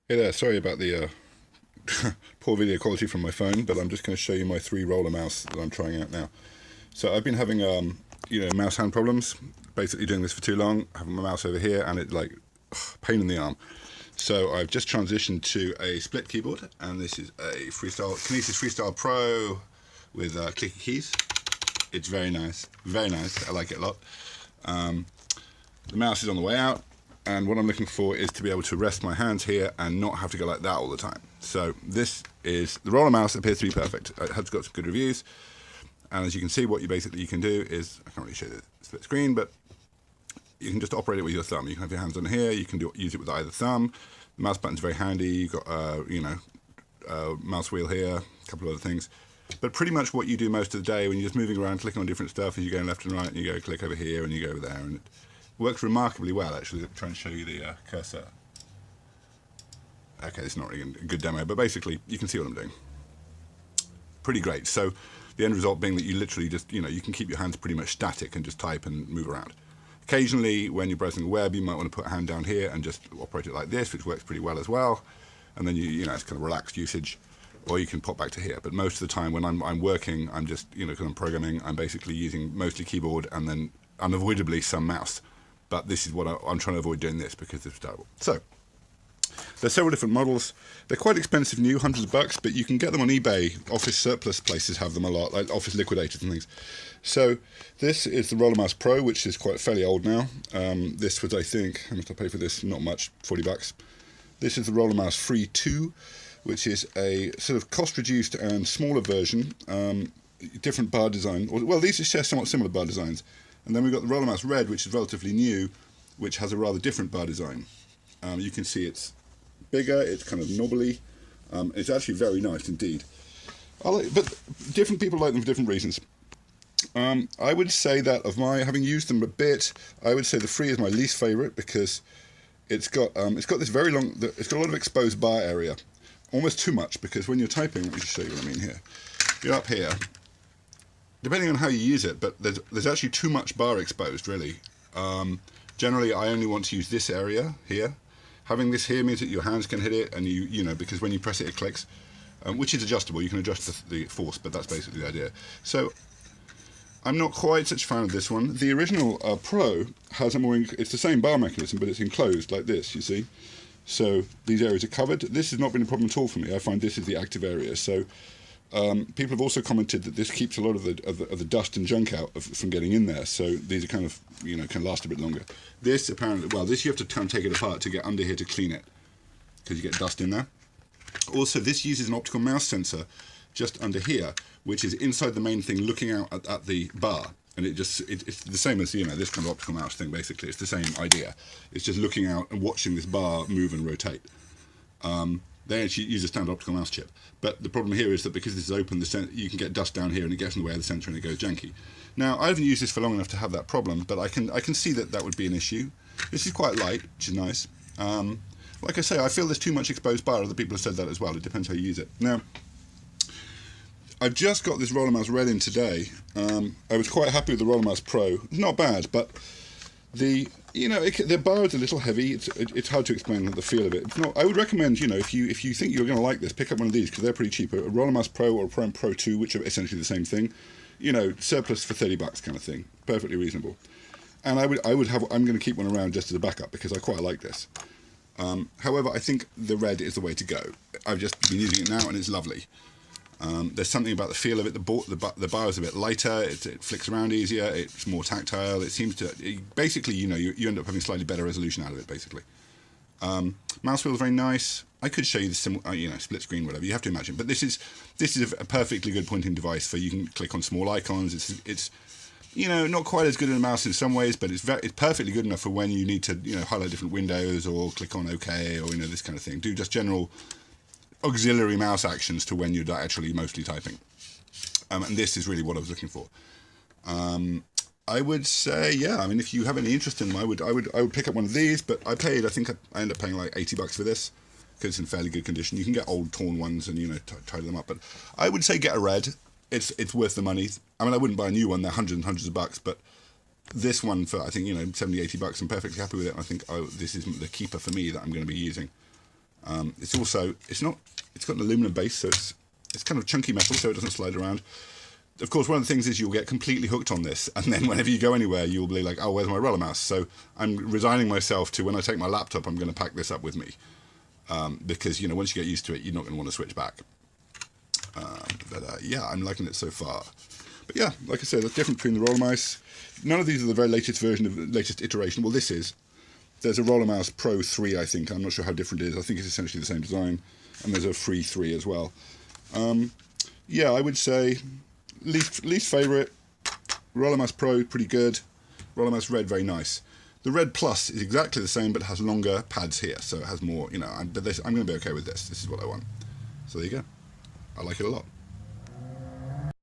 Hey there, sorry about the poor video quality from my phone, but I'm just going to show you my three roller mouse that I'm trying out now. So I've been having, mouse hand problems, basically doing this for too long, having my mouse over here, and it like, pain in the arm. So I've just transitioned to a split keyboard, and this is a Kinesis Freestyle Pro with clicky keys. It's very nice, I like it a lot. The mouse is on the way out, and what I'm looking for is to be able to rest my hands here and not have to go like that all the time. So this is, the roller mouse appears to be perfect. It has got some good reviews, and as you can see, what you can do is, I can't really show the split screen, but you can just operate it with your thumb. You can have your hands on here, you can use it with either thumb. The mouse button's very handy, you've got, mouse wheel here, a couple of other things. But pretty much what you do most of the day when you're just moving around, clicking on different stuff, is you're going left and right, and you go click over here, and you go over there, and it works remarkably well, actually. Let me try and show you the cursor. Okay, it's not really a good demo, but basically, you can see what I'm doing. Pretty great. So the end result being that you literally just, you can keep your hands pretty much static and just type and move around. Occasionally, when you're browsing the web, you might want to put a hand down here and just operate it like this, which works pretty well as well. And then it's kind of relaxed usage. Or you can pop back to here. But most of the time when I'm working, I'm just, because I'm programming, I'm basically using mostly keyboard and then unavoidably some mouse. But this is what I'm trying to avoid doing this because it's terrible. So there's several different models. They're quite expensive new, hundreds of bucks, but you can get them on eBay. Office surplus places have them a lot, like Office Liquidators and things. So this is the Rollermouse Pro, which is quite fairly old now. This was, I think, how much did I pay for this? Not much, 40 bucks. This is the Rollermouse Free 2, which is a sort of cost-reduced and smaller version, different bar design. Well, these share somewhat similar bar designs. And then we've got the Rollermouse Red, which is relatively new, which has a rather different bar design. You can see it's bigger, it's kind of knobbly. It's actually very nice indeed. But different people like them for different reasons. I would say that having used them a bit, I would say the Free is my least favourite because it's got this very long, it's got a lot of exposed bar area. Almost too much, because when you're typing, let me just show you what I mean here. You're up here, depending on how you use it, but there's actually too much bar exposed, really. Generally, I only want to use this area here. Having this here means that your hands can hit it, and because when you press it, it clicks, which is adjustable. You can adjust the force, but that's basically the idea. So I'm not quite such a fan of this one. The original Pro has it's the same bar mechanism, but it's enclosed like this, you see. So these areas are covered. This has not been a problem at all for me. I find this is the active area. So people have also commented that this keeps a lot of the dust and junk out from getting in there. So these are kind of can last a bit longer. This apparently, this you have to kind of take it apart to get under here to clean it because you get dust in there. Also, this uses an optical mouse sensor just under here, which is inside the main thing, looking out at the bar. And it's the same as this kind of optical mouse thing. Basically, it's the same idea. It's just looking out and watching this bar move and rotate. They actually use a standard optical mouse chip, but the problem here is that because this is open, you can get dust down here and it gets in the way of the sensor and it goes janky. Now, I haven't used this for long enough to have that problem, but I can see that would be an issue. This is quite light, which is nice. Like I say, I feel there's too much exposed bar. Other people have said that as well. It depends how you use it. Now, I've just got this Rollermouse Red in today. I was quite happy with the Rollermouse Pro. Not bad, but the bar is a little heavy. It's hard to explain the feel of it. It's not. I would recommend if you think you're going to like this, pick up one of these because they're pretty cheap. A Rollermouse Pro or a Pro 2, which are essentially the same thing. Surplus for 30 bucks kind of thing. Perfectly reasonable. And I'm going to keep one around just as a backup because I quite like this. However, I think the Red is the way to go. I've just been using it now and it's lovely. There's something about the feel of it. The bar is a bit lighter. It flicks around easier. It's more tactile. It seems to basically, you end up having slightly better resolution out of it. Basically, mouse wheel is very nice. I could show you the split screen, whatever. You have to imagine, but this is a perfectly good pointing device for you can click on small icons. It's not quite as good as a mouse in some ways, but it's perfectly good enough for when you need to highlight different windows or click on OK or this kind of thing. Do just general auxiliary mouse actions to when you're actually mostly typing, and this is really what I was looking for. I would say, if you have any interest in them, I would pick up one of these. But I think I ended up paying like 80 bucks for this because it's in fairly good condition. You can get old torn ones and tidy them up, but I would say get a Red. It's worth the money. I wouldn't buy a new one. They're hundreds and hundreds of bucks, but this one for I think 70, 80 bucks, I'm perfectly happy with it. I think this is the keeper for me that I'm going to be using. It's got an aluminum base, so it's kind of chunky metal, so it doesn't slide around. Of course, one of the things is you'll get completely hooked on this, and then whenever you go anywhere, you'll be like, oh, where's my Rollermouse? So I'm resigning myself to, when I take my laptop, I'm going to pack this up with me. Because, you know, once you get used to it, you're not going to want to switch back. Yeah, I'm liking it so far. But yeah, like I said, the difference between the Rollermouse. None of these are the very latest version of the latest iteration. Well, this is. There's a Rollermouse Pro 3, I think. I'm not sure how different it is. I think it's essentially the same design. And there's a Free 3 as well. Yeah, I would say least favourite. Rollermouse Pro, pretty good. Rollermouse Red, very nice. The Red Plus is exactly the same, but has longer pads here. So it has more, you know, I'm going to be okay with this. This is what I want. So there you go. I like it a lot.